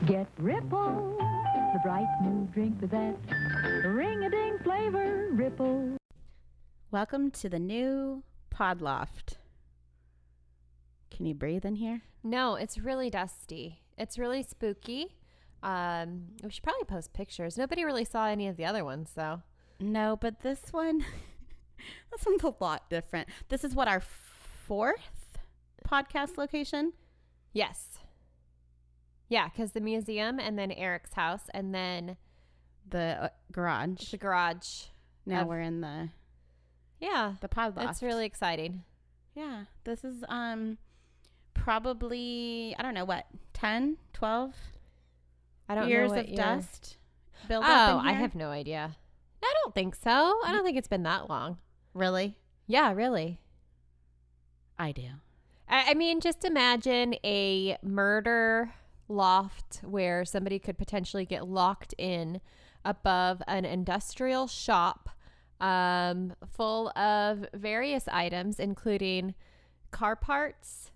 Get Ripple, the bright new drink with that ring-a-ding flavor. Ripple. Welcome to the new pod loft. Can you breathe in here? No, it's really dusty. It's really spooky. We should probably post pictures. Nobody really saw any of the other ones, though. No, but this one's a lot different. This is what, our fourth podcast location? Yes. Yeah, because the museum and then Eric's house and then The garage. the garage. Now we're in the pod loft. It's really exciting. Yeah, this is probably, I don't know, what, 10, 12 I don't years know what of year. dust built Oh, up in I here? have no idea. I don't think so. I don't think it's been that long. Really? Yeah, really. I do. I mean, just imagine a murder loft where somebody could potentially get locked in above an industrial shop full of various items, including car parts,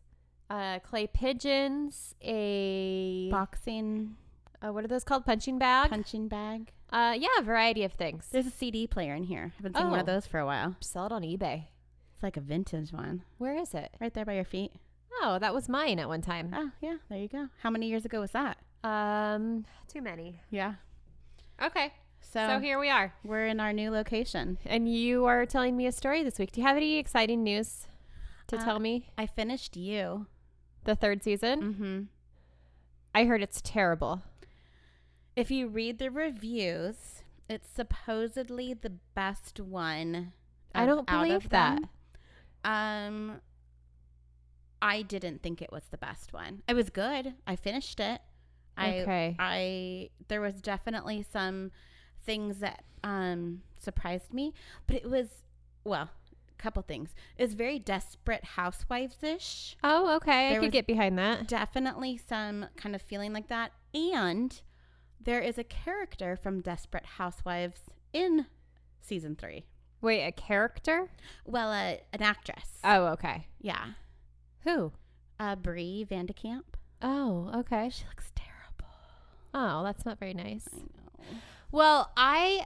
clay pigeons, a Boxing what are those called? Punching bag? punching bag. Yeah, a variety of things. There's a CD player in here. I haven't seen one of Oh. those for a while. Sell it on eBay. It's like a vintage one. Where is it? Right there by your feet. Oh, that was mine at one time. Oh, yeah. There you go. How many years ago was that? Too many. Yeah. Okay. So, So here we are. we're in our new location. And you are telling me a story this week. Do you have any exciting news to tell me? I finished You. The third season? Mm-hmm. I heard it's terrible. If you read the reviews, it's supposedly the best one. I don't out believe of that. them. I didn't think it was the best one. It was good. I finished it. There was definitely some things that surprised me, but it was, well, a couple things. It was very Desperate Housewives-ish. Oh, okay. There I could was get behind that. Definitely some kind of feeling like that. And there is a character from Desperate Housewives in season 3. Wait, a character? Well, an actress. Oh, okay. Yeah. Who? Brie Vandekamp. Oh, okay. She looks terrible. Oh, that's not very nice. I know. Well, I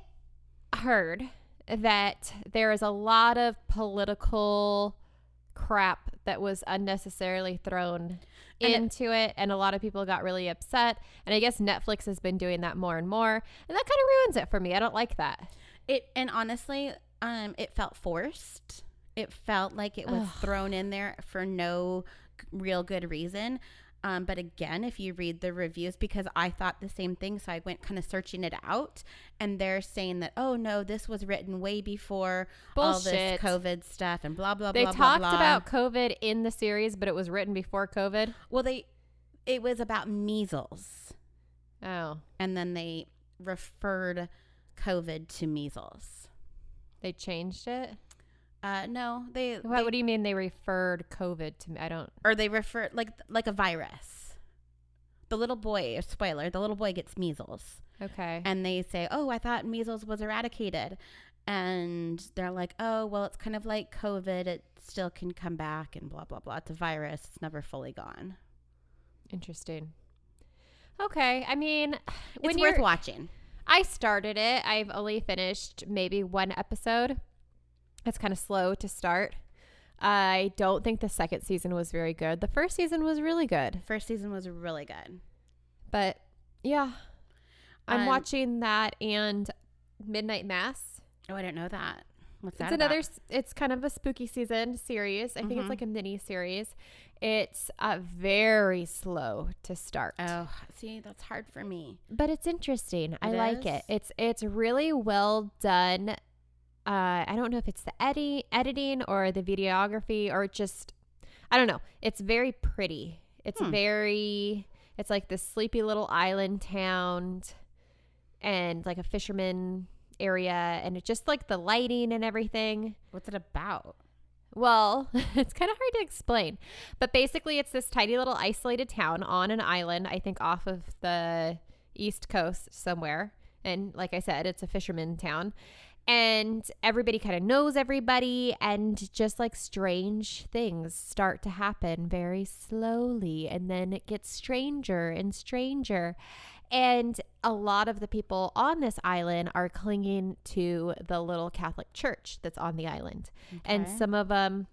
heard that there is a lot of political crap that was unnecessarily thrown into it, and a lot of people got really upset. And I guess Netflix has been doing that more and more, and that kind of ruins it for me. I don't like that. And honestly, it felt forced. It felt like it was thrown in there for no real good reason. But again, if you read the reviews, because I thought the same thing, so I went kind of searching it out, and they're saying that, oh no, this was written way before all this Bullshit. COVID stuff and blah, blah, They blah, talked blah, blah. about COVID in the series, but it was written before COVID. Well, it was about measles, Oh, and then they referred COVID to measles. they changed it? No, What do you mean they referred COVID to me? I don't. or they refer like a virus. The little boy, spoiler, the little boy gets measles. Okay. And they say, oh, I thought measles was eradicated. And they're like, oh, well, it's kind of like COVID. It still can come back and blah, blah, blah. It's a virus. It's never fully gone. Interesting. Okay. I mean, It's worth watching. I started it. I've only finished maybe one episode. It's kind of slow to start. I don't think the second season was very good. The first season was really good. First season was really good. But yeah, I'm watching that and Midnight Mass. Oh, I didn't know that. What's that It's another. about? It's kind of a spooky season series. I think it's like a mini series. It's very slow to start. Oh, see, that's hard for me. But it's interesting. I It like is? it. It's really well done. I don't know if it's the editing or the videography or just, I don't know. It's very pretty. It's it's like this sleepy little island town and like a fisherman area, and it's just like the lighting and everything. What's it about? Well, it's kind of hard to explain, but basically it's this tiny little isolated town on an island, I think off of the East Coast somewhere. And like I said, it's a fisherman town. And everybody kind of knows everybody, and just like strange things start to happen very slowly, and then it gets stranger and stranger. And a lot of the people on this island are clinging to the little Catholic church that's on the island. Okay. And some of them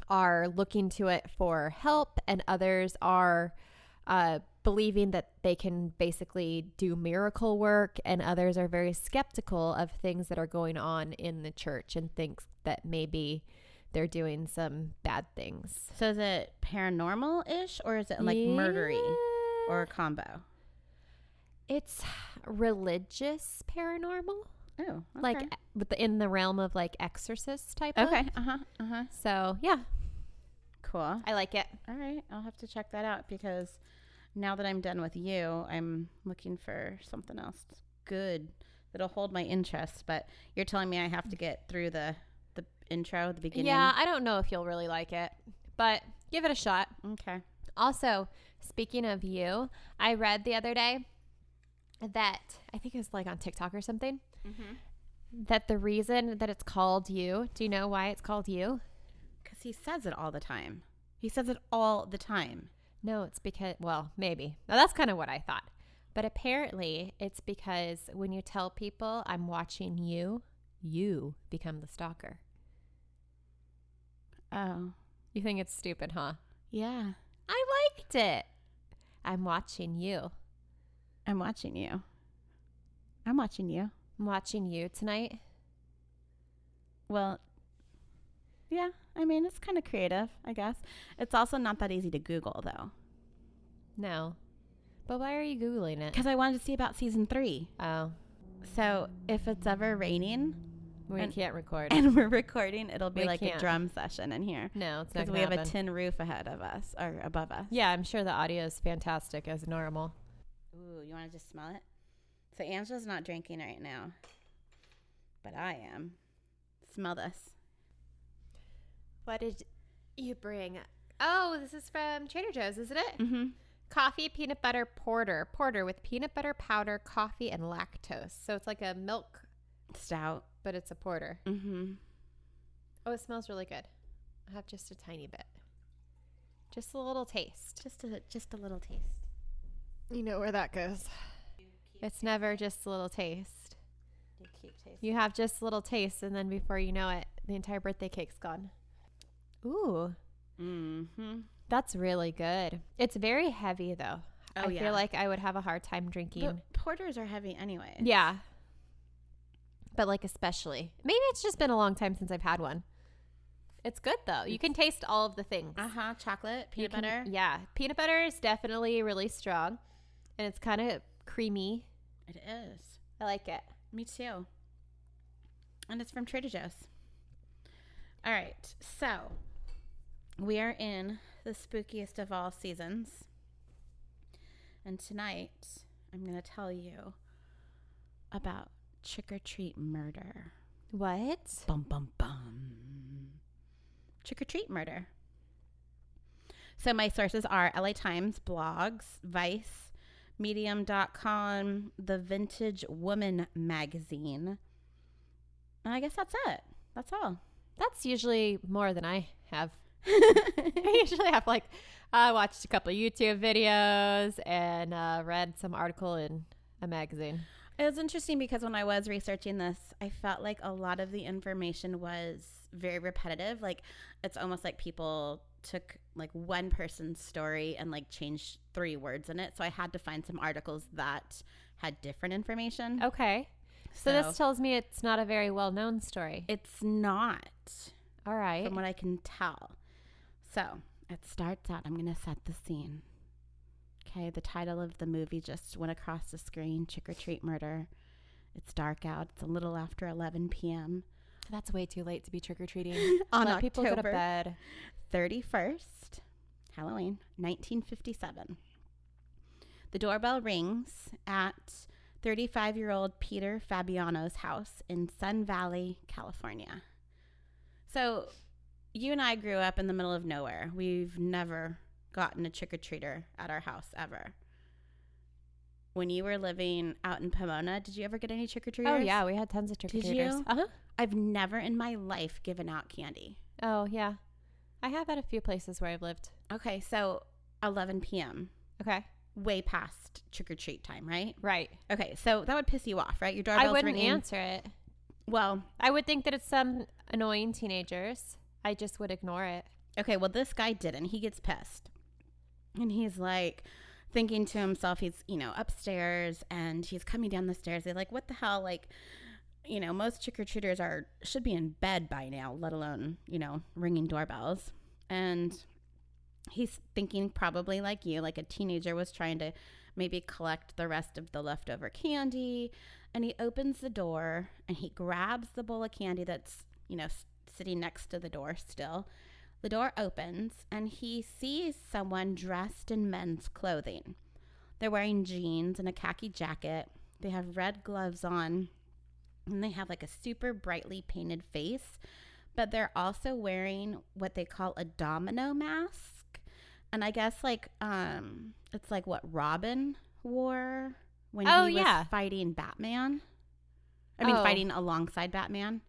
are looking to it for help, and others are believing that they can basically do miracle work, and others are very skeptical of things that are going on in the church and think that maybe they're doing some bad things. So is it paranormal-ish, or is it like murdery, or a combo? It's religious paranormal. Oh, okay. Like in the realm of like exorcist type Okay. of. So yeah, Cool. I like it. All right. I'll have to check that out, because now that I'm done with you, I'm looking for something else good that'll hold my interest. But you're telling me I have to get through the intro, the beginning. Yeah, I don't know if you'll really like it, but give it a shot. Okay. Also, speaking of you, I read the other day that, I think it was like on TikTok or something, that the reason that it's called You, do you know why it's called You? Because he says it all the time. He says it all the time. No, it's because, well, maybe. Now, that's kind of what I thought. But apparently, it's because when you tell people, I'm watching you, you become the stalker. Oh. You think it's stupid, huh? Yeah. I liked it. I'm watching you. I'm watching you. I'm watching you. I'm watching you tonight. Well, yeah. I mean, it's kind of creative, I guess. It's also not that easy to Google, though. No. But why are you Googling it? Because I wanted to see about season 3. Oh. So if it's ever raining We can't record. and we're recording, it'll be We like can't. a drum session in here. No, it's not Because going we to have happen. a tin roof ahead of us, or above us. Yeah, I'm sure the audio is fantastic as normal. Ooh, you want to just smell it? So Angela's not drinking right now, but I am. Smell this. What did you bring? Oh, this is from Trader Joe's, isn't it? Mm-hmm. Coffee peanut butter porter. Porter with peanut butter powder, coffee, and lactose. So it's like a milk, Stout. but it's a porter. Mm-hmm. Oh, it smells really good. I have just a tiny bit. Just a little taste. Just a little taste. You know where that goes. It's never just a little taste. You keep tasting. You have just a little taste, and then before you know it, the entire birthday cake's gone. Ooh, Mm-hmm. that's really good. It's very heavy, though. Oh, I yeah. feel like I would have a hard time drinking. But porters are heavy anyway. Yeah. But like especially. Maybe it's just been a long time since I've had one. It's good, though. You can taste all of the things. Uh-huh. Chocolate, You peanut can- butter. Yeah. Peanut butter is definitely really strong. And it's kind of creamy. It is. I like it. Me too. And it's from Trader Joe's. All right. So we are in the spookiest of all seasons. And tonight I'm going to tell you about trick-or-treat murder. What? Bum, bum, bum. Trick-or-treat murder. So my sources are LA Times, blogs, Vice, Medium.com, The Vintage Woman magazine. And I guess that's it. That's all. That's usually more than I have. I usually have I watched a couple of YouTube videos and read some article in a magazine. It was interesting because when I was researching this, I felt like a lot of the information was very repetitive. Like, it's almost like people took like one person's story and like changed 3 words in it. So I had to find some articles that had different information. Okay. So this tells me it's not a very well-known story. It's not, All right. from what I can tell. So it starts out, I'm going to set the scene. Okay, the title of the movie just went across the screen, Trick or Treat Murder. It's dark out. It's a little after 11 p.m. That's way too late to be trick-or-treating. On Let people go to October bed. 31st, Halloween, 1957. The doorbell rings at 35-year-old Peter Fabiano's house in Sun Valley, California. So you and I grew up in the middle of nowhere. We've never gotten a trick-or-treater at our house ever. when you were living out in Pomona, did you ever get any trick-or-treaters? Oh, yeah. We had tons of trick-or-treaters. Did you? Uh-huh. I've never in my life given out candy. Oh, yeah. I have at a few places where I've lived. Okay, so 11 p.m. Okay. Way past trick-or-treat time, right? Right. Okay, so that would piss you off, right? Your doorbell's I wouldn't ringing. answer it. Well, I would think that it's some annoying teenagers. I just would ignore it. okay, well, this guy didn't. He gets pissed. And he's like thinking to himself, he's, upstairs and he's coming down the stairs. They're like, what the hell? Like, most trick-or-treaters should be in bed by now, let alone, ringing doorbells. And he's thinking probably like you, like a teenager was trying to maybe collect the rest of the leftover candy. And he opens the door and he grabs the bowl of candy that's, sitting next to the door still. The door opens and he sees someone dressed in men's clothing. They're wearing jeans and a khaki jacket. They have red gloves on and they have like a super brightly painted face, but they're also wearing what they call a domino mask. And I guess it's like what Robin wore when he was fighting Batman. Fighting alongside Batman.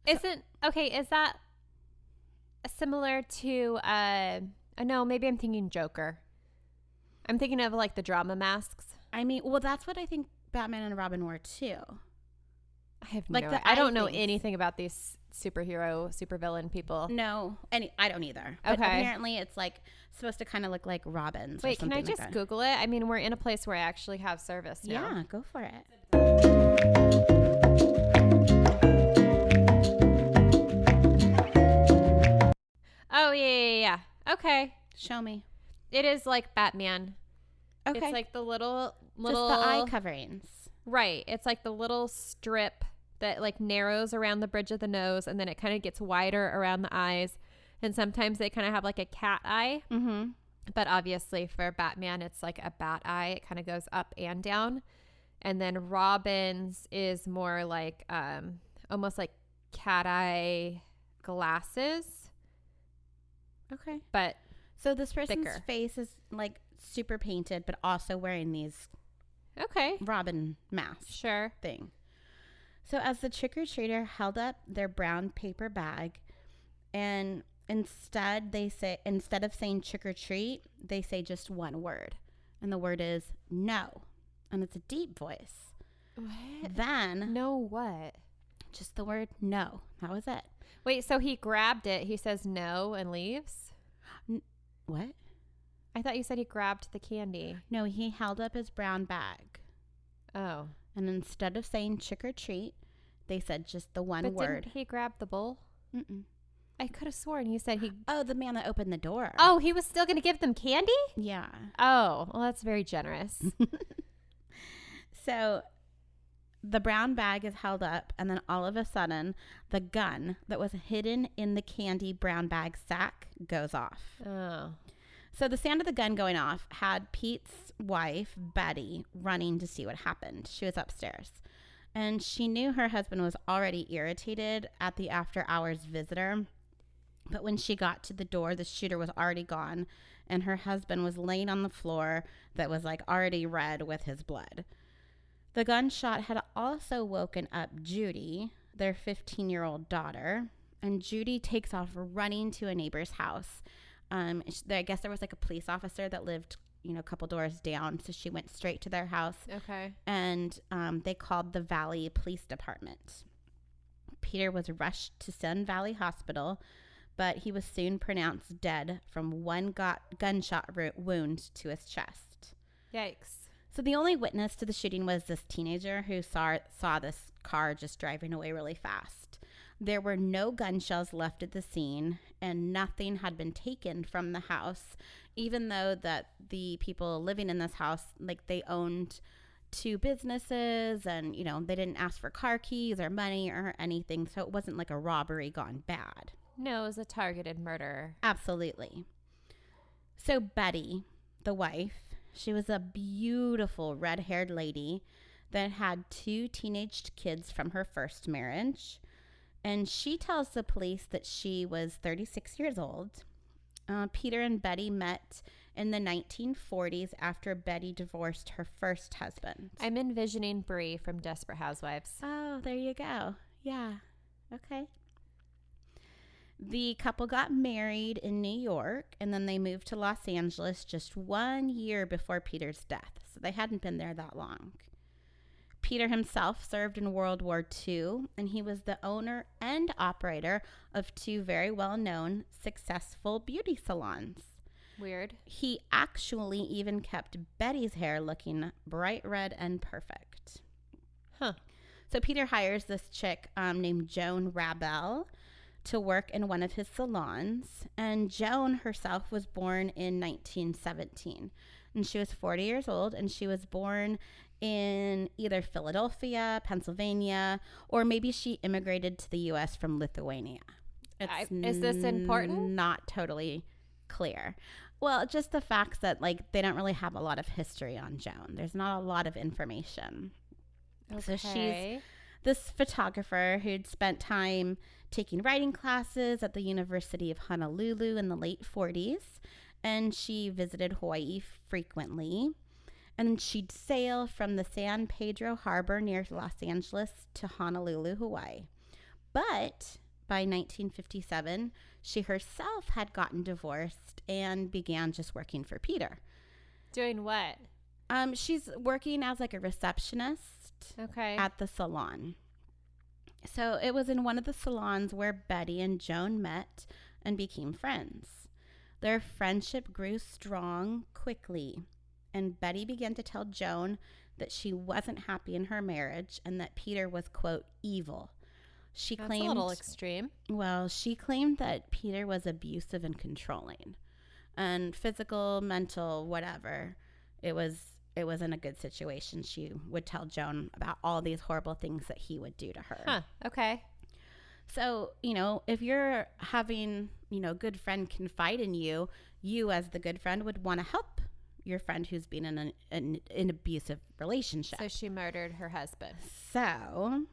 Is that similar to, no, maybe I'm thinking Joker. I'm thinking of like the drama masks. That's what I think Batman and Robin wore too. I have I don't know anything about these supervillain people. No, I don't either. But apparently it's like supposed to kind of look like Robin's. Wait, can I just Google it? We're in a place where I actually have service now. Yeah, go for it. Oh, yeah. Okay. Show me. It is like Batman. Okay. It's like the little just the eye coverings. Right. It's like the little strip that like narrows around the bridge of the nose and then it kind of gets wider around the eyes. And sometimes they kind of have like a cat eye. Mm-hmm. But obviously for Batman, it's like a bat eye. It kind of goes up and down. And then Robin's is more like almost like cat eye glasses. Okay. But so this person's thicker. face is like super painted, but also wearing these Robin masks. Sure. Thing. So as the trick-or-treater held up their brown paper bag, and instead of saying trick-or-treat, they say just one word. And the word is no. And it's a deep voice. What? Then. No what? Just the word no. That was it. Wait, so he grabbed it. He says no and leaves? What? I thought you said he grabbed the candy. No, he held up his brown bag. Oh. And instead of saying trick or treat, they said just the one word. Didn't he grab the bowl? Mm-mm. I could have sworn he said he... Oh, the man that opened the door. Oh, he was still going to give them candy? Yeah. Oh, well, that's very generous. So the brown bag is held up, and then all of a sudden, the gun that was hidden in the candy brown bag sack goes off. Oh. So the sound of the gun going off had Pete's wife, Betty, running to see what happened. She was upstairs. And she knew her husband was already irritated at the after-hours visitor. But when she got to the door, the shooter was already gone, and her husband was laying on the floor that was like already red with his blood. The gunshot had also woken up Judy, their 15-year-old daughter, and Judy takes off running to a neighbor's house. I guess there was like a police officer that lived, a couple doors down, so she went straight to their house. Okay. And they called the Valley Police Department. Peter was rushed to Sun Valley Hospital, but he was soon pronounced dead from one gunshot wound to his chest. Yikes. So the only witness to the shooting was this teenager who saw this car just driving away really fast. There were no gun shells left at the scene, and nothing had been taken from the house, even though that the people living in this house, like they owned 2 businesses and, they didn't ask for car keys or money or anything. So it wasn't like a robbery gone bad. No, it was a targeted murder. Absolutely. So Betty, the wife, she was a beautiful red-haired lady that had 2 teenage kids from her first marriage. And she tells the police that she was 36 years old. Peter and Betty met in the 1940s after Betty divorced her first husband. I'm envisioning Bree from Desperate Housewives. Oh, there you go. Yeah. Okay. The couple got married in New York, and then they moved to Los Angeles just 1 year before Peter's death. So they hadn't been there that long. Peter himself served in World War II, and he was the owner and operator of 2 very well-known, successful beauty salons. Weird. He actually even kept Betty's hair looking bright red and perfect. Huh. So Peter hires this chick named Joan Rabel to work in one of his salons. And Joan herself was born in 1917. And she was 40 years old, and she was born in either Philadelphia, Pennsylvania, or maybe she immigrated to the U.S. from Lithuania. Is this important? Not totally clear. Well, just the facts that, like, they don't really have a lot of history on Joan. There's not a lot of information. Okay. So she's this photographer who'd spent time taking writing classes at the University of Honolulu in the late 40s, and she visited Hawaii frequently. And she'd sail from the San Pedro Harbor near Los Angeles to Honolulu, Hawaii. But by 1957, she herself had gotten divorced and began just working for Peter. Doing what? She's working as like a receptionist at the salon. So it was in one of the salons where Betty and Joan met and became friends. Their friendship grew strong quickly, and Betty began to tell Joan that she wasn't happy in her marriage and that Peter was, quote, evil. That's a little extreme. Well, she claimed that Peter was abusive and controlling, and physical, mental, whatever. It wasn't a good situation. She would tell Joan about all these horrible things that he would do to her. Huh. Okay. So, if you're having, good friend confide in you, you as the good friend would want to help your friend who's been in an abusive relationship. So she murdered her husband. So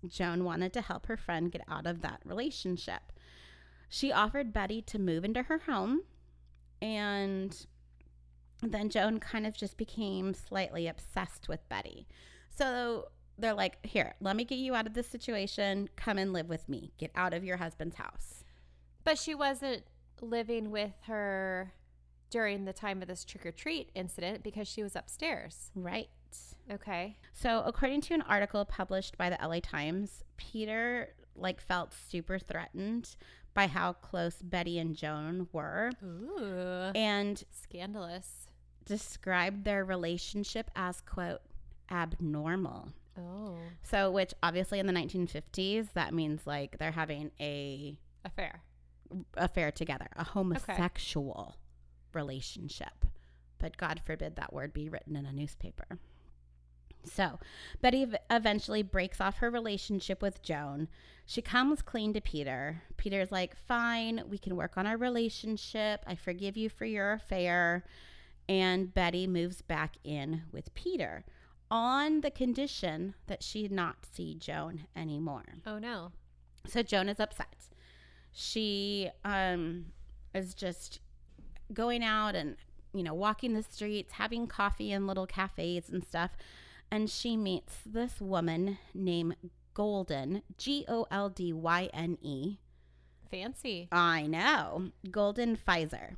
Joan wanted to help her friend get out of that relationship. She offered Betty to move into her home, and then Joan kind of just became slightly obsessed with Betty. So they're like, here, let me get you out of this situation. Come and live with me. Get out of your husband's house. But she wasn't living with her during the time of this trick-or-treat incident because she was upstairs. Right. Okay. So according to an article published by the LA Times, Peter felt super threatened by how close Betty and Joan were. Ooh. And scandalous. Described their relationship as, quote, abnormal. Oh. So, which obviously in the 1950s, that means they're having a affair together, a homosexual relationship. But God forbid that word be written in a newspaper. So Betty eventually breaks off her relationship with Joan. She comes clean to Peter. Peter's like, fine, we can work on our relationship. I forgive you for your affair. And Betty moves back in with Peter on the condition that she not see Joan anymore. Oh, no. So Joan is upset. She is just going out and, walking the streets, having coffee in little cafes and stuff. And she meets this woman named Golden, Goldyne. Fancy. I know. Golden Pfizer.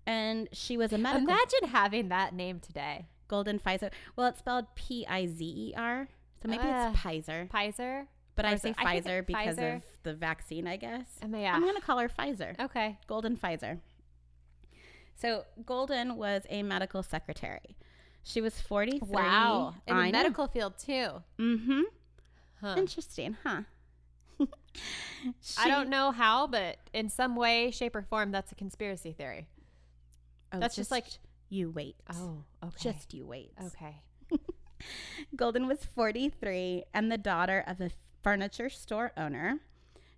And she was a medical... Imagine having that name today. Golden Pfizer. Well, it's spelled Pizer. So maybe it's Pizer. Pizer? But I say Pfizer because of the vaccine, I guess. I'm going to call her Pfizer. Okay. Golden Pfizer. So Golden was a medical secretary. She was 43. Wow. In the medical field, too. Mm-hmm. Huh. Interesting, huh? I don't know how, but in some way, shape, or form, that's a conspiracy theory. Oh, that's just you wait. Oh, okay. Just you wait. Okay. Golden was 43 and the daughter of a furniture store owner.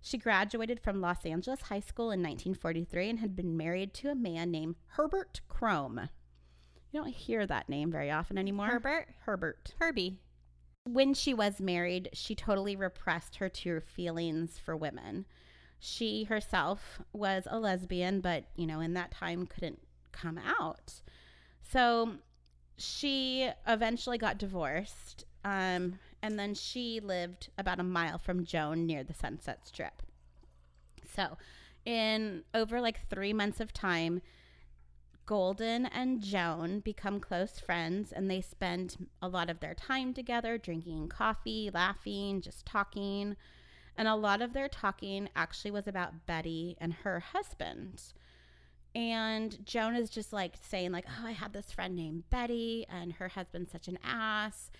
She graduated from Los Angeles High School in 1943 and had been married to a man named Herbert Crome. You don't hear that name very often anymore. Herbert. Herbie. When she was married, she totally repressed her true feelings for women. She herself was a lesbian, but, in that time couldn't come out. So she eventually got divorced, and then she lived about a mile from Joan near the Sunset Strip. So in over like 3 months of time, Golden and Joan become close friends, and they spend a lot of their time together, drinking coffee, laughing, just talking. And a lot of their talking actually was about Betty and her husband. And Joan is just like saying like, oh, I had this friend named Betty and her husband's such an ass.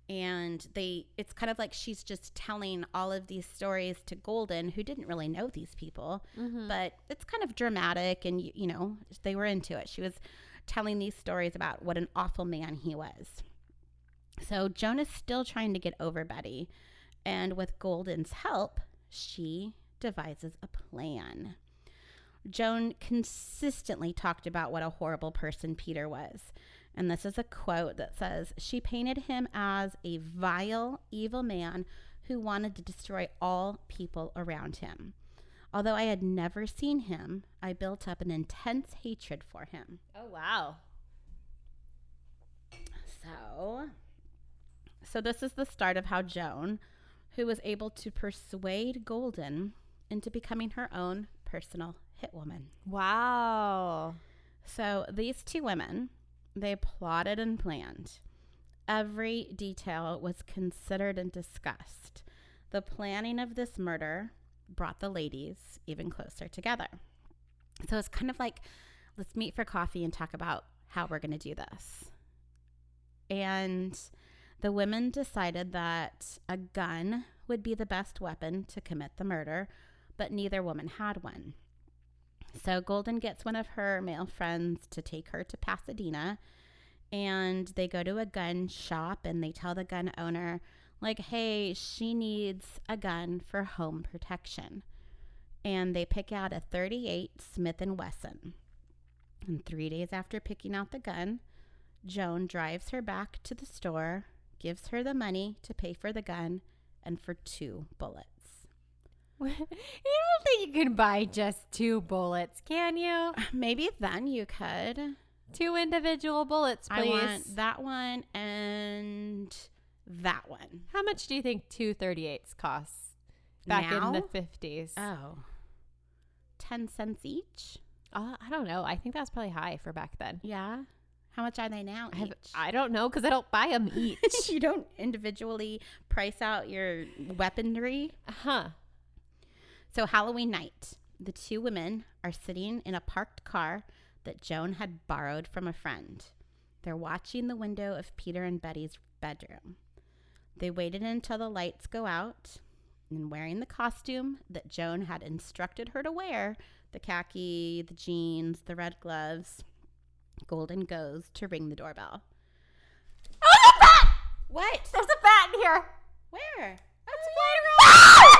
And it's kind of like she's just telling all of these stories to Golden, who didn't really know these people, but it's kind of dramatic, and you know, they were into it. She was telling these stories about what an awful man he was. So Joan is still trying to get over Betty, and with Golden's help, she devises a plan. Joan consistently talked about what a horrible person Peter was. And this is a quote that says, she painted him as a vile, evil man who wanted to destroy all people around him. Although I had never seen him, I built up an intense hatred for him. Oh, wow. So this is the start of how Joan, who was able to persuade Golden into becoming her own personal hit woman. Wow. So these two women, they plotted and planned. Every detail was considered and discussed. The planning of this murder brought the ladies even closer together. So it's kind of like, let's meet for coffee and talk about how we're going to do this. And the women decided that a gun would be the best weapon to commit the murder, but neither woman had one. So Golden gets one of her male friends to take her to Pasadena, and they go to a gun shop and they tell the gun owner, like, hey, she needs a gun for home protection. And they pick out a .38 Smith & Wesson. And 3 days after picking out the gun, Joan drives her back to the store, gives her the money to pay for the gun and for 2 bullets. You don't think you can buy just 2 bullets, can you? Maybe then you could. 2 individual bullets, please. I want that one and that one. How much do you think 2 .38s cost back in the 50s? Oh, 10 cents each? I don't know. I think that's probably high for back then. Yeah. How much are they now each? I don't know because I don't buy them each. You don't individually price out your weaponry? Uh-huh. So Halloween night, the 2 women are sitting in a parked car that Joan had borrowed from a friend. They're watching the window of Peter and Betty's bedroom. They waited until the lights go out, and wearing the costume that Joan had instructed her to wear, the khaki, the jeans, the red gloves, Golden goes to ring the doorbell. Oh, there's a bat! What? There's a bat in here. Where? That's right around.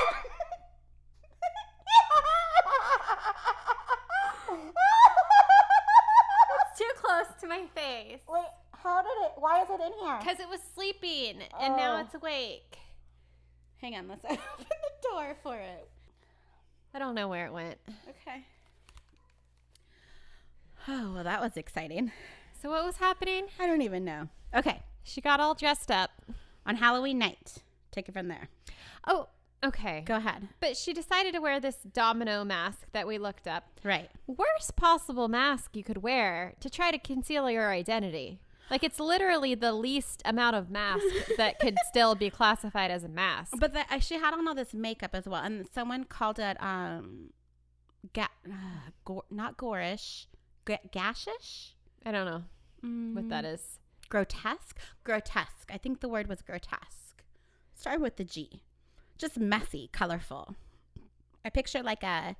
It's too close to my face. Wait, why is it in here? Because it was sleeping, and now it's awake. Hang on, let's open the door for it. I don't know where it went. Okay. Oh, well, that was exciting. So what was happening? I don't even know. Okay. She got all dressed up. On Halloween night. Take it from there. Oh, okay. Go ahead. But she decided to wear this domino mask that we looked up. Right. Worst possible mask you could wear to try to conceal your identity. Like, it's literally the least amount of mask that could still be classified as a mask. But she had on all this makeup as well. And someone called it, not gorish, gashish? I don't know what that is. Grotesque? Grotesque. I think the word was grotesque. Started with the G. Just messy, colorful. I picture like a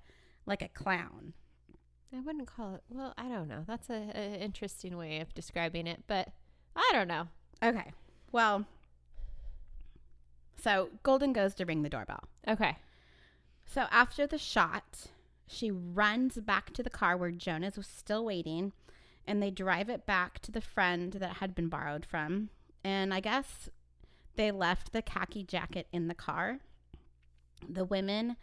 clown. I wouldn't call it, well, I don't know. That's an interesting way of describing it, but I don't know. Okay. Well, so Golden goes to ring the doorbell. Okay. So after the shot, she runs back to the car where Jonas was still waiting, and they drive it back to the friend that had been borrowed from. And I guess they left the khaki jacket in the car. The women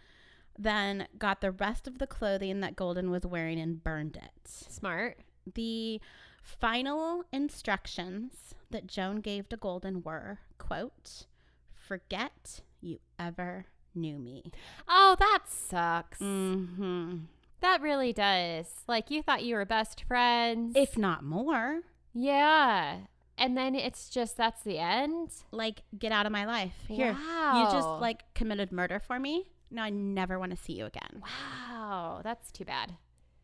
then got the rest of the clothing that Golden was wearing and burned it. Smart. The final instructions that Joan gave to Golden were, quote, "Forget you ever knew me." Oh, that sucks. Mm-hmm. That really does. Like, you thought you were best friends. If not more. Yeah. And then it's just, that's the end? Like, get out of my life. Here, Wow. you just, like, committed murder for me. Now I never want to see you again. Wow. That's too bad.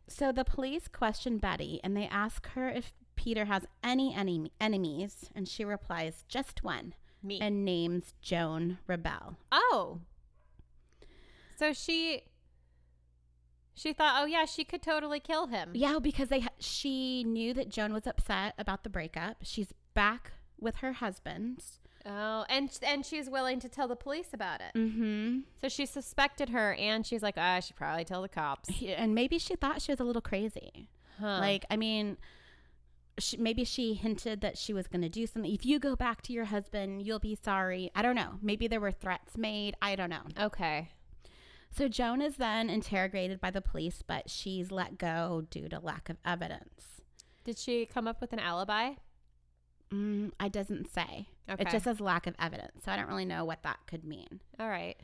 So the police question Betty, and they ask her if Peter has any enemies, and she replies, just one. Me. And names Joan Rebel. Oh. So she thought, oh, yeah, she could totally kill him. Yeah, because she knew that Joan was upset about the breakup. She's back with her husband. Oh, and she's willing to tell the police about it. Mm-hmm. So she suspected her, and she's like, I should probably tell the cops. And maybe she thought she was a little crazy. Huh. Like, I mean, maybe she hinted that she was going to do something. If you go back to your husband, you'll be sorry. I don't know. Maybe there were threats made. I don't know. Okay. So Joan is then interrogated by the police, but she's let go due to lack of evidence. Did she come up with an alibi? I doesn't say. Okay. It just says lack of evidence. So I don't really know what that could mean. All right.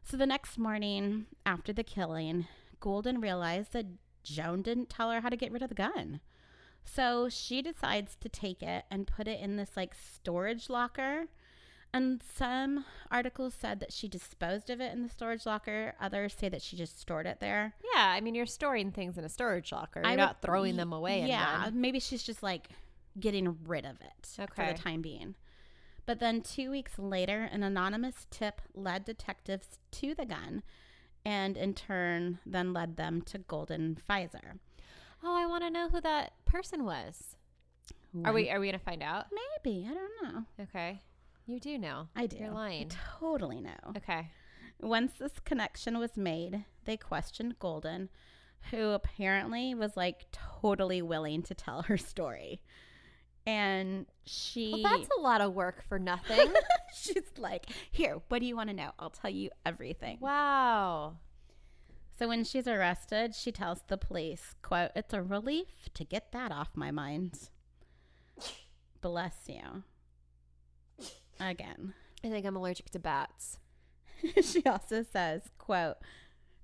So the next morning after the killing, Golden realized that Joan didn't tell her how to get rid of the gun. So she decides to take it and put it in this like storage locker. And some articles said that she disposed of it in the storage locker. Others say that she just stored it there. Yeah, I mean, you're storing things in a storage locker. You're not throwing them away. Yeah, maybe she's just like getting rid of it for the time being. But then 2 weeks later, an anonymous tip led detectives to the gun and in turn then led them to Golden Pfizer. Oh, I want to know who that person was. Are we going to find out? Maybe. I don't know. Okay. You do know. I do. You're lying. I totally know. Okay. Once this connection was made, they questioned Golden, who apparently was like totally willing to tell her story. And Well, that's a lot of work for nothing. she's like, here, what do you want to know? I'll tell you everything. Wow. So when she's arrested, she tells the police, quote, "It's a relief to get that off my mind." Bless you. Again. I think I'm allergic to bats. She also says, quote,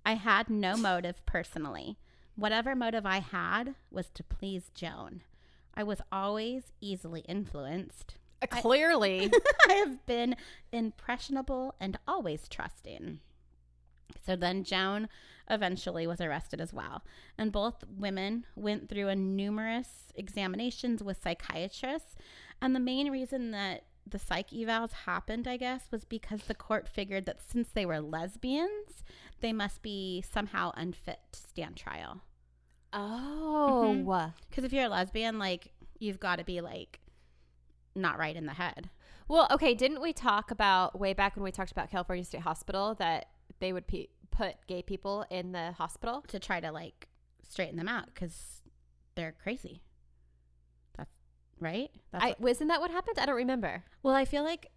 "I had no motive personally. Whatever motive I had was to please Joan. I was always easily influenced. Clearly. I have been impressionable and always trusting." So then Joan eventually was arrested as well. And both women went through numerous examinations with psychiatrists. And the main reason that the psych evals happened, I guess, was because the court figured that since they were lesbians, they must be somehow unfit to stand trial. Oh. Because if you're a lesbian, like, you've got to be, like, not right in the head. Well, okay, didn't we talk about, way back when we talked about California State Hospital, that they would put gay people in the hospital? To try to, like, straighten them out because they're crazy. That's right? Wasn't that what happened? I don't remember. Well, I feel like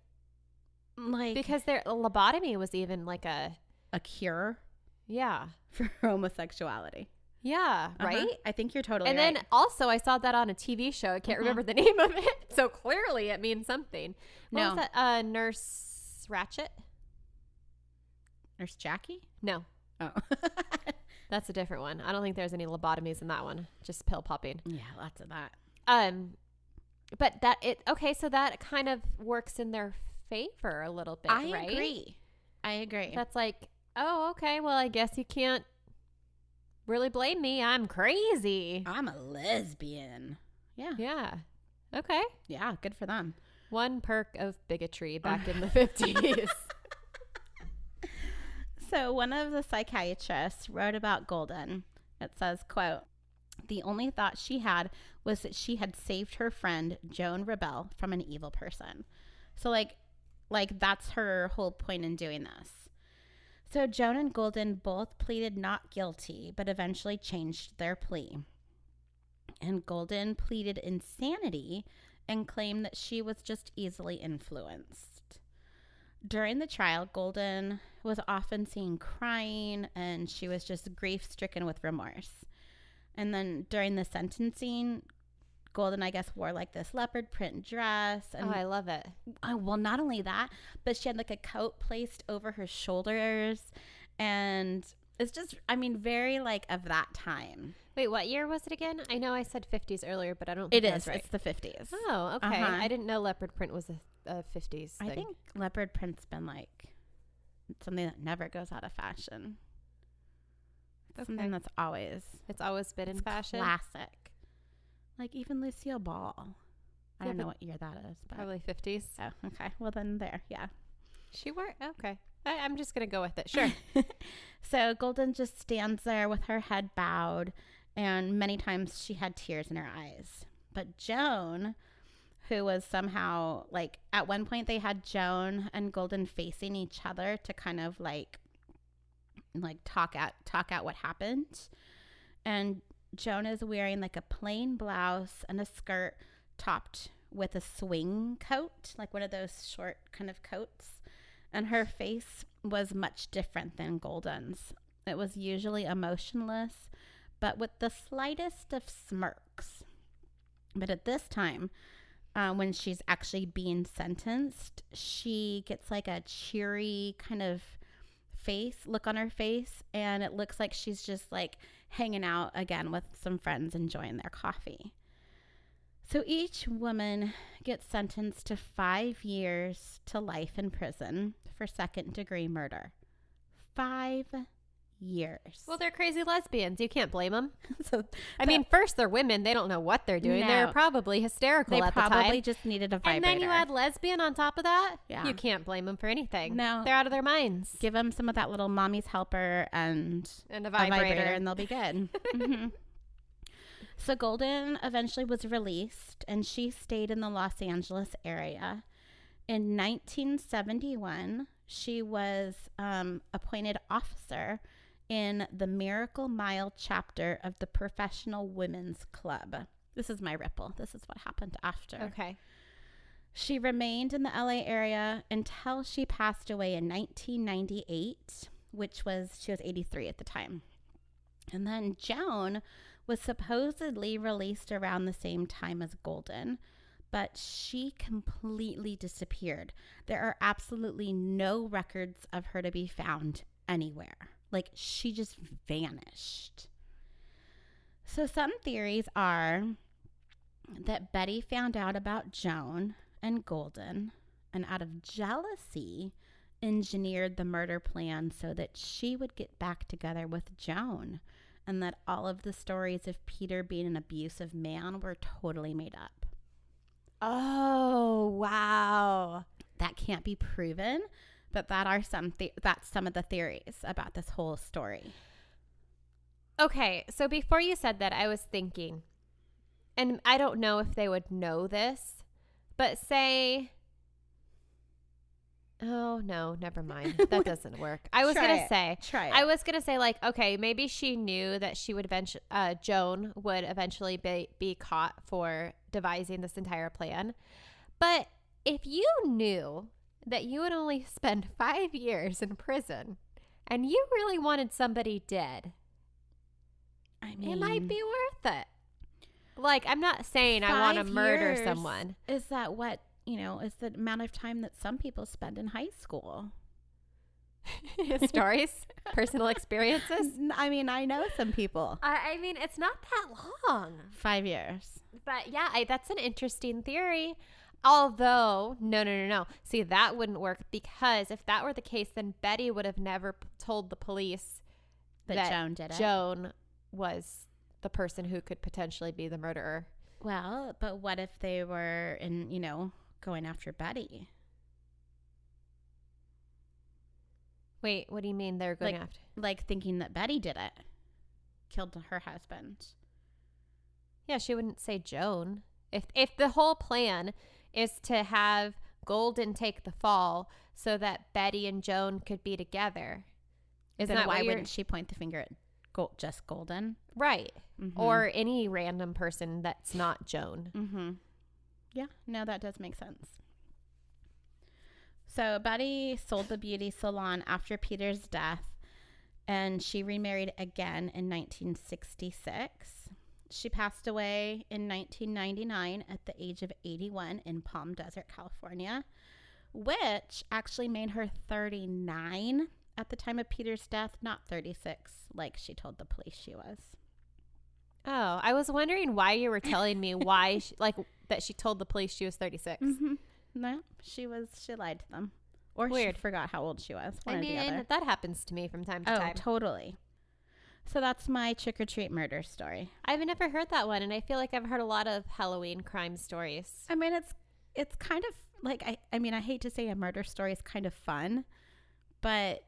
because their lobotomy was even like a cure yeah for homosexuality. Yeah, right? I think you're totally right. And then also I saw that on a TV show. I can't remember the name of it. So clearly it means something. What was that? Nurse Ratchet? Nurse Jackie? No. Oh. That's a different one. I don't think there's any lobotomies in that one. Just pill popping. Yeah, lots of that. But so that kind of works in their favor a little bit, right? I agree. That's like, oh, okay, well, I guess you can't really blame me. I'm crazy. I'm a lesbian. Yeah. Yeah. Okay. Yeah, good for them. One perk of bigotry back in the 50s. So one of the psychiatrists wrote about Golden. It says, quote, "The only thought she had was that she had saved her friend, Joan Rebel, from an evil person." So like that's her whole point in doing this. So Joan and Golden both pleaded not guilty, but eventually changed their plea. And Golden pleaded insanity and claimed that she was just easily influenced. During the trial, Golden was often seen crying, and she was just grief-stricken with remorse. And then during the sentencing, Golden, I guess, wore like this leopard print dress. And, I love it. well, not only that, but she had like a coat placed over her shoulders. And it's just, I mean, very like of that time. Wait, what year was it again? I know I said 50s earlier, but I don't think that's right. It's the 50s. Oh, okay. I didn't know leopard print was a 50s thing. I think leopard print's been like something that never goes out of fashion. Something that's always... It's always been in fashion? Classic. Like even Lucille Ball. I don't know what year that is. But probably 50s. Oh, okay. Well, then there. Yeah. She wore... Okay. I'm just going to go with it. Sure. So Golden just stands there with her head bowed, and many times she had tears in her eyes. But Joan, who was somehow like, at one point they had Joan and Golden facing each other to kind of like talk out what happened. And Joan is wearing like a plain blouse and a skirt topped with a swing coat, like one of those short kind of coats. And her face was much different than Golden's. It was usually emotionless, but with the slightest of smirks. But at this time, when she's actually being sentenced, she gets like a cheery kind of look on her face, and it looks like she's just like hanging out again with some friends enjoying their coffee. So each woman gets sentenced to 5 years to life in prison for second-degree murder. 5 years. Well, they're crazy lesbians. You can't blame them. So I mean, first, they're women. They don't know what they're doing. No. They're probably hysterical they at the time. probably just needed a vibrator. And then you add lesbian on top of that? Yeah. You can't blame them for anything. No. They're out of their minds. Give them some of that little mommy's helper and a vibrator. And they'll be good. Mm-hmm. So Golden eventually was released, and she stayed in the Los Angeles area. In 1971, she was appointed officer in the Miracle Mile chapter of the Professional Women's Club. This is my ripple. This is what happened after. Okay. She remained in the LA area until she passed away in 1998, she was 83 at the time. And then Joan was supposedly released around the same time as Golden, but she completely disappeared. There are absolutely no records of her to be found anywhere. Like, she just vanished. So some theories are that Betty found out about Joan and Golden, and out of jealousy, engineered the murder plan so that she would get back together with Joan, and that all of the stories of Peter being an abusive man were totally made up. Oh, wow. That can't be proven, but that's some of the theories about this whole story. Okay, so before you said that, I was thinking, and I don't know if they would know this, but say... Oh, no, never mind. That doesn't work. I was going to say, I was going to say, like, okay, maybe she knew that she would eventually, Joan would eventually be caught for devising this entire plan. But if you knew that you would only spend 5 years in prison and you really wanted somebody dead, I mean, it might be worth it. Like, I'm not saying I want to murder someone. Is that what? Is the amount of time that some people spend in high school. Stories, personal experiences. I mean, I know some people. I mean, it's not that long. 5 years. But yeah, that's an interesting theory. Although, no. See, that wouldn't work, because if that were the case, then Betty would have never told the police that Joan did it. Joan was the person who could potentially be the murderer. Well, but what if they were going after Betty? Wait, what do you mean they're going after? Like thinking that Betty did it. Killed her husband. Yeah, she wouldn't say Joan. If the whole plan is to have Golden take the fall so that Betty and Joan could be together, then why wouldn't she point the finger at just Golden? Right. Mm-hmm. Or any random person that's not Joan. Mm-hmm. Yeah, no, that does make sense. So Betty sold the beauty salon after Peter's death, and she remarried again in 1966. She passed away in 1999 at the age of 81 in Palm Desert, California, which actually made her 39 at the time of Peter's death, not 36, like she told the police she was. Oh, I was wondering why you were telling me why, that she told the police she was 36. Mm-hmm. No, she lied to them. Or Weird. She forgot how old she was. One or the other. That happens to me from time to time. Oh, totally. So that's my trick-or-treat murder story. I've never heard that one, and I feel like I've heard a lot of Halloween crime stories. I mean, it's kind of like, I hate to say a murder story is kind of fun, but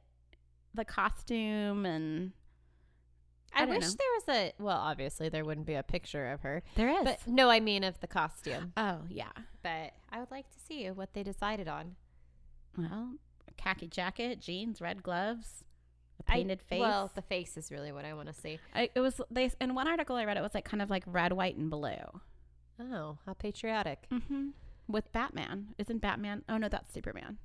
the costume and... I wish there was obviously there wouldn't be a picture of her. There is. But no, I mean of the costume. Oh, yeah. But I would like to see what they decided on. Well, a khaki jacket, jeans, red gloves, a painted face. Well, the face is really what I want to see. In one article I read, it was like kind of like red, white, and blue. Oh, how patriotic. Mm-hmm. With Batman. Isn't Batman? Oh, no, that's Superman.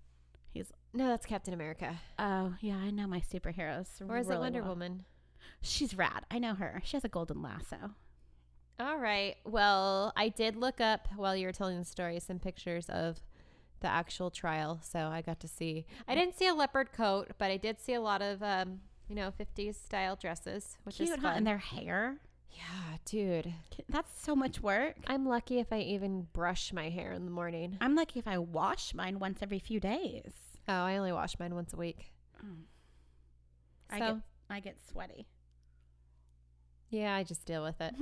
No, that's Captain America. Oh, yeah, I know my superheroes. Or is it Wonder Woman? She's rad. I know her. She has a golden lasso. All right. Well, I did look up while you were telling the story some pictures of the actual trial. So I got to see. I didn't see a leopard coat, but I did see a lot of, 50s style dresses, which is fun. Huh? And their hair. Yeah, dude. That's so much work. I'm lucky if I even brush my hair in the morning. I'm lucky if I wash mine once every few days. Oh, I only wash mine once a week. So I get sweaty. Yeah, I just deal with it.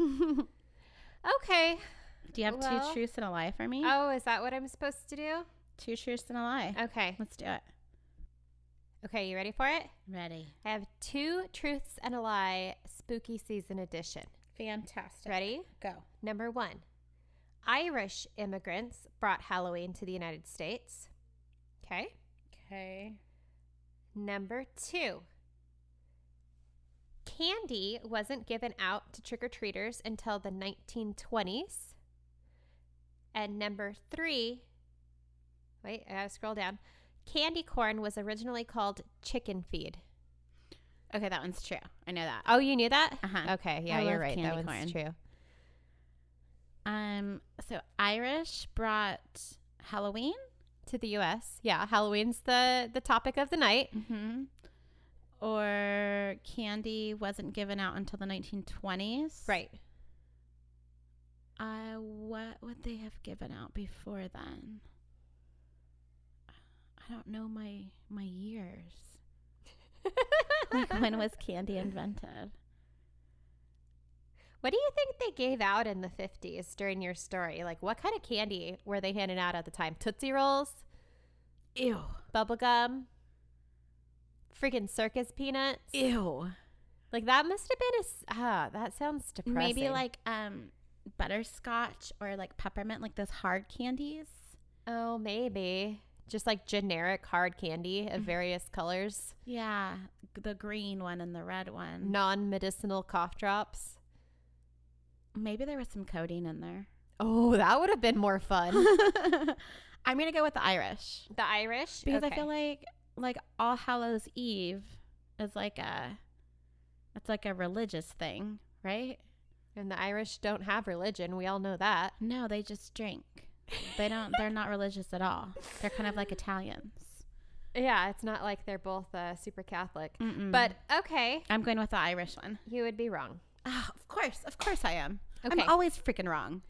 Okay. Do you have two truths and a lie for me? Oh, is that what I'm supposed to do? 2 truths and a lie. Okay. Let's do it. Okay, you ready for it? Ready. I have 2 truths and a lie, spooky season edition. Fantastic. Ready? Go. Number 1. Irish immigrants brought Halloween to the United States. Okay. Okay. Number 2. Candy wasn't given out to trick-or-treaters until the 1920s. And number 3, wait, I gotta scroll down. Candy corn was originally called chicken feed. Okay, that one's true. I know that. Oh, you knew that? Uh-huh. Okay, yeah, I you're love right. candy That one's corn. true. So Irish brought Halloween To the U.S. Yeah, Halloween's the topic of the night. Mm-hmm. Or candy wasn't given out until the 1920s. Right. What would they have given out before then? I don't know my years. Like, when was candy invented? What do you think they gave out in the 50s during your story? Like, what kind of candy were they handing out at the time? Tootsie Rolls? Ew. Bubblegum? Freaking circus peanuts? Ew. Like, that must have been that sounds depressing. Maybe like butterscotch or like peppermint, like those hard candies. Oh, maybe. Just like generic hard candy of various colors. Yeah. The green one and the red one. Non-medicinal cough drops. Maybe there was some codeine in there. Oh, that would have been more fun. I'm going to go with the Irish. The Irish? Because Okay. I feel like All Hallows Eve is it's like a religious thing, right? And the Irish don't have religion. We all know that. No, they just drink. They're not religious at all. They're kind of like Italians. Yeah, it's not like they're both super Catholic. Mm-mm. But okay. I'm going with the Irish one. You would be wrong. Oh, of course I am. Okay. I'm always freaking wrong.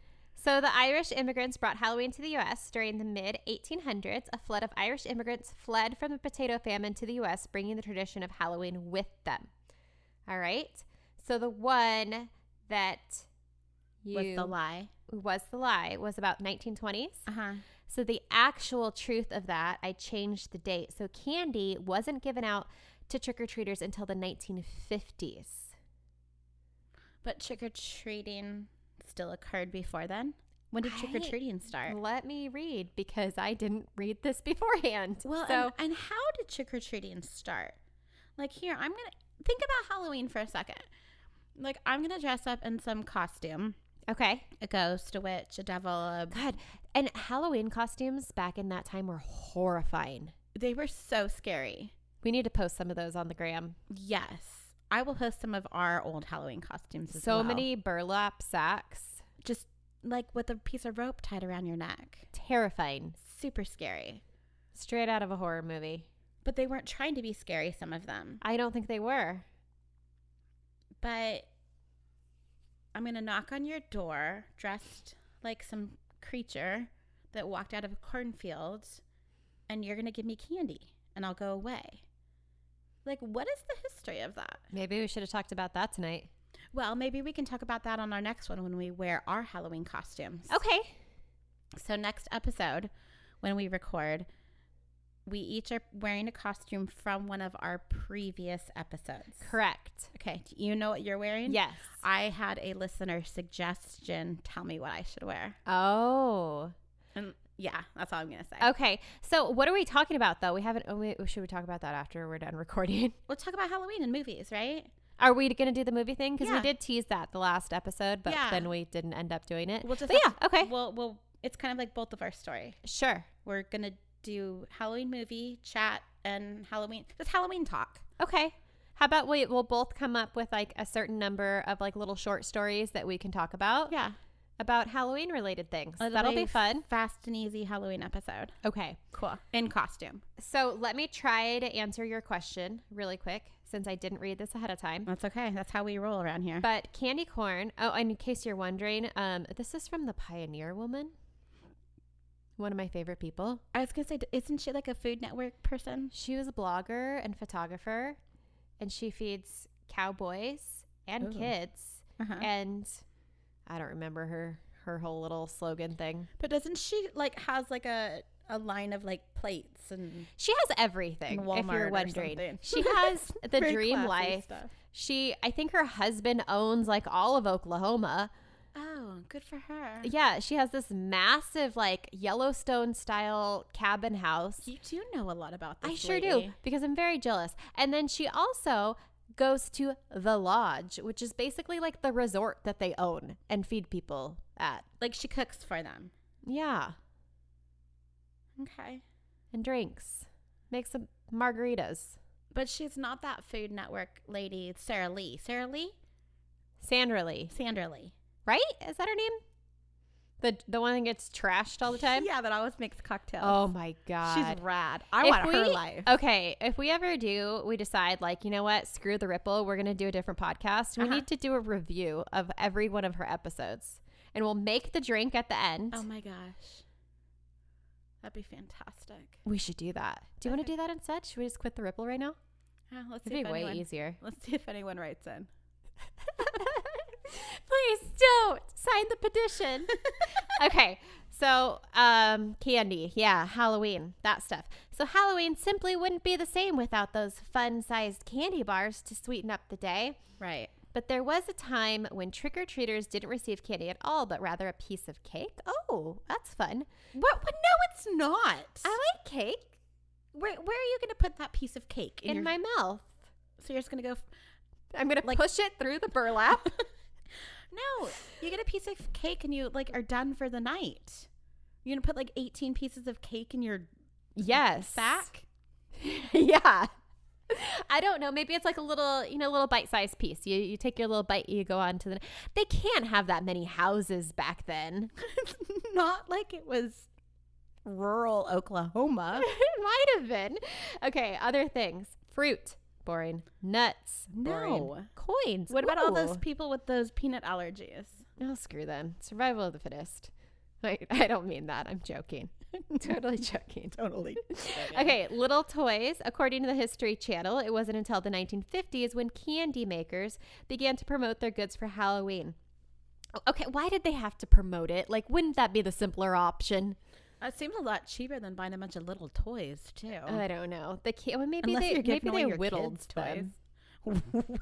So the Irish immigrants brought Halloween to the U.S. during the mid-1800s. A flood of Irish immigrants fled from the potato famine to the U.S., bringing the tradition of Halloween with them. All right. So the one that Was the lie. Was about 1920s. Uh-huh. So the actual truth of that, I changed the date. So candy wasn't given out to trick-or-treaters until the 1950s. But trick-or-treating still occurred before then? When did trick-or-treating start? Let me read, because I didn't read this beforehand. Well, so, and how did trick-or-treating start? Like, here, I'm going to think about Halloween for a second. Like, I'm going to dress up in some costume. okay. A ghost, a witch, a devil. God. And Halloween costumes back in that time were horrifying. They were so scary. We need to post some of those on the gram. Yes. I will post some of our old Halloween costumes as well. So many burlap sacks. Just like with a piece of rope tied around your neck. Terrifying. Super scary. Straight out of a horror movie. But they weren't trying to be scary, some of them. I don't think they were. But I'm going to knock on your door dressed like some creature that walked out of a cornfield, and you're going to give me candy, and I'll go away. Like, what is the history of that? Maybe we should have talked about that tonight. Well, maybe we can talk about that on our next one when we wear our Halloween costumes. Okay. So next episode, when we record, we each are wearing a costume from one of our previous episodes. Correct. Okay. Do you know what you're wearing? Yes. I had a listener suggestion. Tell me what I should wear. Oh. And yeah, that's all I'm going to say. Okay. So what are we talking about, though? We haven't. Should we talk about that after we're done recording? We'll talk about Halloween and movies, right? Are we going to do the movie thing? Because Yeah. we did tease that the last episode, but Yeah. then we didn't end up doing it. We'll just But yeah, okay. We'll it's kind of like both of our story. Sure. We're going to do Halloween movie, chat, and just Halloween talk. Okay. How about we'll both come up with like a certain number of like little short stories that we can talk about. Yeah. About Halloween related things. It'll That'll be fun. Fast and easy Halloween episode. Okay. Cool. In costume. So let me try to answer your question really quick since I didn't read this ahead of time. That's okay. That's how we roll around here. But candy corn. Oh, and in case you're wondering, this is from the Pioneer Woman. One of my favorite people. I was going to say, isn't she like a Food Network person? She was a blogger and photographer, and she feeds cowboys and Ooh. kids. Uh-huh. And I don't remember her whole little slogan thing. But doesn't she like has like a line of like plates and She has everything, Walmart if you're or wondering. something? She has the Very dream classy life. stuff. I think her husband owns like all of Oklahoma. Oh, good for her. Yeah, she has this massive like Yellowstone style cabin house. You do know a lot about this. I sure lady. do, because I'm very jealous. And then she also goes to the lodge, which is basically like the resort that they own and feed people at. Like she cooks for them. Yeah. Okay. And drinks. Makes some margaritas. But she's not that Food Network lady, Sarah Lee. Sandra Lee. Right? Is that her name? The one that gets trashed all the time? Yeah, that always makes cocktails. Oh my God. She's rad. I want her life. Okay, if we ever we decide like, you know what, screw the Ripple, we're going to do a different podcast. We need to do a review of every one of her episodes. And we'll make the drink at the end. Oh my gosh. That'd be fantastic. We should do that. Do you want to do that instead? Should we just quit the Ripple right now? Let's It'd see be if way anyone, easier. Let's see if anyone writes in. Please don't sign the petition. Okay. So, candy. Yeah. Halloween, that stuff. So Halloween simply wouldn't be the same without those fun-sized candy bars to sweeten up the day. Right. But there was a time when trick-or-treaters didn't receive candy at all, but rather a piece of cake. Oh, that's fun. What? No, it's not. I like cake. Where are you going to put that piece of cake? In my mouth. So you're just going to go... I'm going to push it through the burlap. No, you get a piece of cake and you like are done for the night. You're going to put like 18 pieces of cake in your sack? Yeah. I don't know. Maybe it's like a little bite-sized piece. You take your little bite, you go on to the... They can't have that many houses back then. Not like it was rural Oklahoma. It might have been. Okay, other things. Fruit. Boring. Nuts. Boring. No. Coins. What about all those Ooh. people with those peanut allergies? Oh, screw them. Survival of the fittest. I don't mean that. I'm joking. Totally joking. Totally. Okay, little toys. According to the History Channel, it wasn't until the 1950s when candy makers began to promote their goods for Halloween. Okay, why did they have to promote it? Like, wouldn't that be the simpler option? It seems a lot cheaper than buying a bunch of little toys, too. I don't know. Maybe Unless you're giving away they your whittled kids' them. Whittle?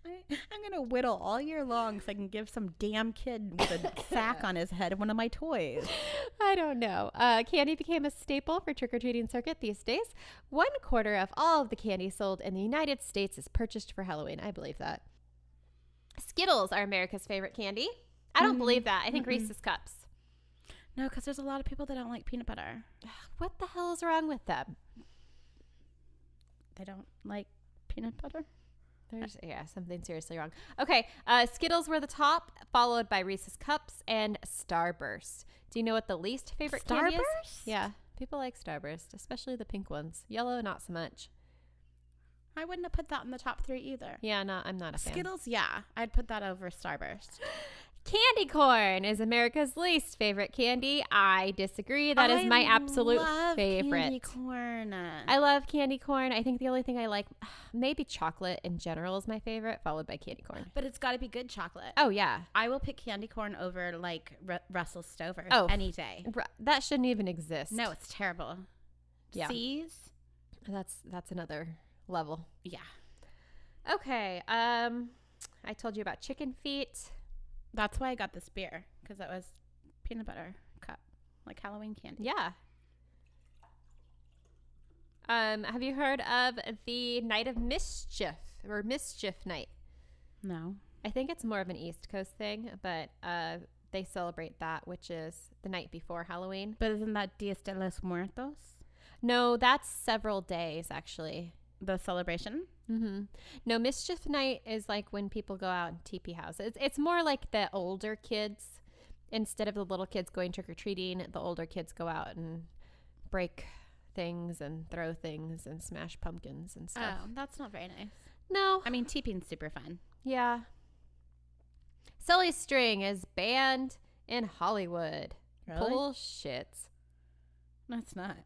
I'm going to whittle all year long so I can give some damn kid with a sack on his head one of my toys. I don't know. Candy became a staple for trick-or-treating circuit these days. 1/4 of all of the candy sold in the United States is purchased for Halloween. I believe that. Skittles are America's favorite candy. I don't believe that. I think Reese's Cups. No, because there's a lot of people that don't like peanut butter. What the hell is wrong with them? They don't like peanut butter. There's something seriously wrong. Okay, Skittles were the top, followed by Reese's Cups and Starburst. Do you know what the least favorite candy is? Starburst? Yeah, people like Starburst, especially the pink ones. Yellow, not so much. I wouldn't have put that in the top 3 either. Yeah, I'm not a fan. Skittles, yeah. I'd put that over Starburst. Candy corn is America's least favorite candy. I disagree. That is my absolute favorite. Candy corn. I love candy corn. I think the only thing I like, maybe chocolate in general is my favorite, followed by candy corn. But it's got to be good chocolate. Oh, yeah. I will pick candy corn over like Russell Stover any day. That shouldn't even exist. No, it's terrible. Yeah. C's? That's another level. Yeah. Okay. I told you about chicken feet. That's why I got this beer, because it was peanut butter cup, like Halloween candy. Yeah. Have you heard of the Night of Mischief or Mischief Night? No. I think it's more of an East Coast thing, but they celebrate that, which is the night before Halloween. But isn't that Dias de los Muertos? No, that's several days, actually. The celebration? Mm-hmm. No, Mischief Night is like when people go out and teepee houses. It's more like the older kids. Instead of the little kids going trick-or-treating, the older kids go out and break things and throw things and smash pumpkins and stuff. Oh, that's not very nice. No. I mean, teepeeing's super fun. Yeah. Silly String is banned in Hollywood. Really? Bullshit. No, it's not.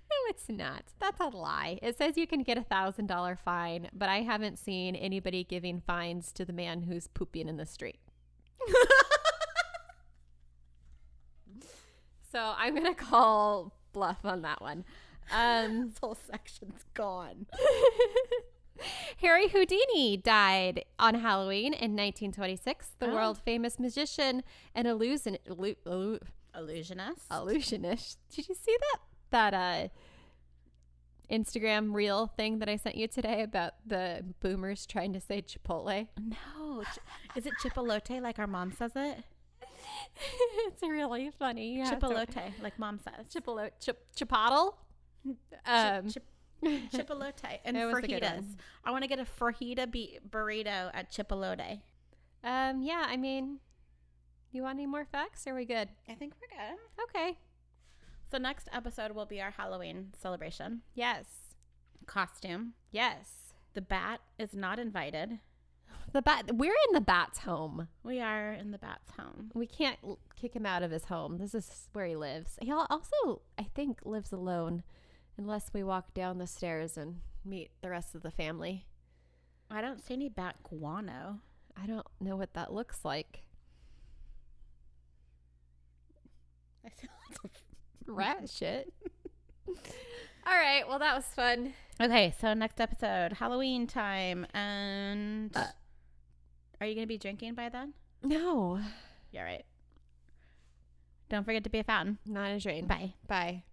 No, it's not. That's a lie. It says you can get $1,000 fine, but I haven't seen anybody giving fines to the man who's pooping in the street. So I'm going to call bluff on that one. This whole section's gone. Harry Houdini died on Halloween in 1926. The world famous magician and illusionist. Illusionist. Did you see that Instagram reel thing that I sent you today about the boomers trying to say Chipotle? No. Is it Chipolote like our mom says it? It's really funny. Chipolote like mom says. Chipotle? Chipolote and fajitas. I want to get a fajita burrito at Chipolote. Yeah, I mean, you want any more facts? Or are we good? I think we're good. Okay. So next episode will be our Halloween celebration. Yes. Costume. Yes. The bat is not invited. We're in the bat's home. We are in the bat's home. We can't kick him out of his home. This is where he lives. He also, I think, lives alone unless we walk down the stairs and meet the rest of the family. I don't see any bat guano. I don't know what that looks like. I see lots of rat shit. All right. Well, that was fun. Okay. So next episode, Halloween time. And are you going to be drinking by then? No. You're right. Don't forget to be a fountain. Not a drain. Bye. Bye.